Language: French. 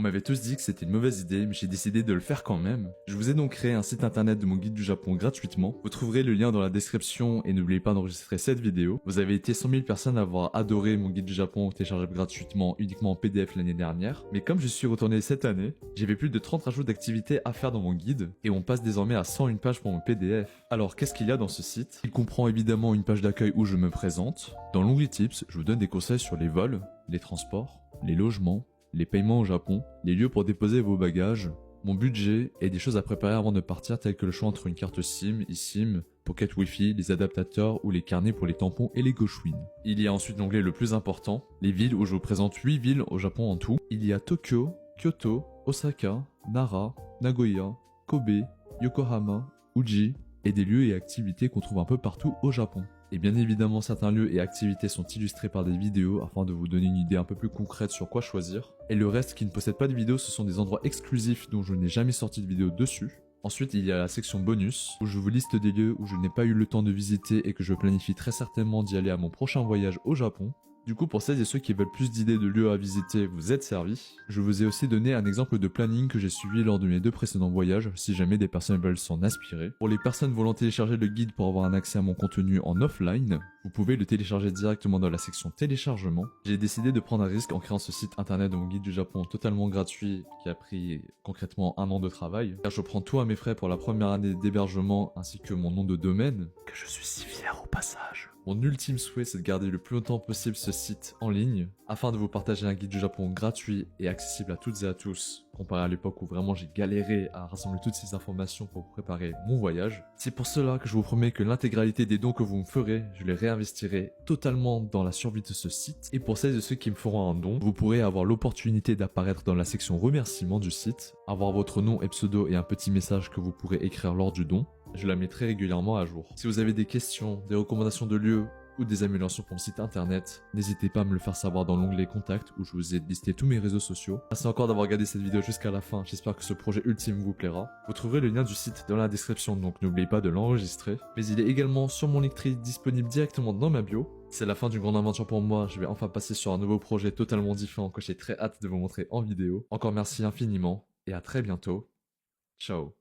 m'avait tous dit que c'était une mauvaise idée, mais j'ai décidé de le faire quand même. Je vous ai donc créé un site internet de mon guide du Japon gratuitement. Vous trouverez le lien dans la description et n'oubliez pas d'enregistrer cette vidéo. Vous avez été 100 000 personnes à avoir adoré mon guide du Japon téléchargeable gratuitement uniquement en PDF l'année dernière. Mais comme je suis retourné cette année, j'avais plus de 30 rajouts d'activités à faire dans mon guide et on passe désormais à 101 pages pour mon PDF. Alors qu'est-ce qu'il y a dans ce site? Il comprend évidemment une page d'accueil où je me présente. Dans l'onglet Tips, je vous donne des conseils sur les vols, les transports, les logements, les paiements au Japon, les lieux pour déposer vos bagages, mon budget et des choses à préparer avant de partir telles que le choix entre une carte SIM, eSIM, Pocket Wi-Fi, les adaptateurs ou les carnets pour les tampons et les Goshwin. Il y a ensuite l'onglet le plus important, les villes où je vous présente 8 villes au Japon en tout. Il y a Tokyo, Kyoto, Osaka, Nara, Nagoya, Kobe, Yokohama, Uji et des lieux et activités qu'on trouve un peu partout au Japon. Et bien évidemment, certains lieux et activités sont illustrés par des vidéos afin de vous donner une idée un peu plus concrète sur quoi choisir. Et le reste qui ne possède pas de vidéos, ce sont des endroits exclusifs dont je n'ai jamais sorti de vidéo dessus. Ensuite, il y a la section bonus, où je vous liste des lieux où je n'ai pas eu le temps de visiter et que je planifie très certainement d'y aller à mon prochain voyage au Japon. Du coup, pour celles et ceux qui veulent plus d'idées de lieux à visiter, vous êtes servis. Je vous ai aussi donné un exemple de planning que j'ai suivi lors de mes 2 précédents voyages, si jamais des personnes veulent s'en inspirer. Pour les personnes voulant télécharger le guide pour avoir un accès à mon contenu en offline, vous pouvez le télécharger directement dans la section téléchargement. J'ai décidé de prendre un risque en créant ce site internet de mon guide du Japon totalement gratuit qui a pris concrètement 1 an de travail, car je prends tout à mes frais pour la première année d'hébergement ainsi que mon nom de domaine, que je suis si fier au passage. Mon ultime souhait, c'est de garder le plus longtemps possible ce site en ligne, afin de vous partager un guide du Japon gratuit et accessible à toutes et à tous, comparé à l'époque où vraiment j'ai galéré à rassembler toutes ces informations pour préparer mon voyage. C'est pour cela que je vous promets que l'intégralité des dons que vous me ferez, je les réinvestirai totalement dans la survie de ce site. Et pour celles et ceux qui me feront un don, vous pourrez avoir l'opportunité d'apparaître dans la section remerciements du site, avoir votre nom et pseudo et un petit message que vous pourrez écrire lors du don. Je la mettrai régulièrement à jour. Si vous avez des questions, des recommandations de lieux ou des améliorations pour mon site internet, n'hésitez pas à me le faire savoir dans l'onglet contact où je vous ai listé tous mes réseaux sociaux. Merci encore d'avoir regardé cette vidéo jusqu'à la fin, j'espère que ce projet ultime vous plaira. Vous trouverez le lien du site dans la description, donc n'oubliez pas de l'enregistrer. Mais il est également sur mon Linktree disponible directement dans ma bio. C'est la fin d'une grande aventure pour moi, je vais enfin passer sur un nouveau projet totalement différent que j'ai très hâte de vous montrer en vidéo. Encore merci infiniment et à très bientôt. Ciao.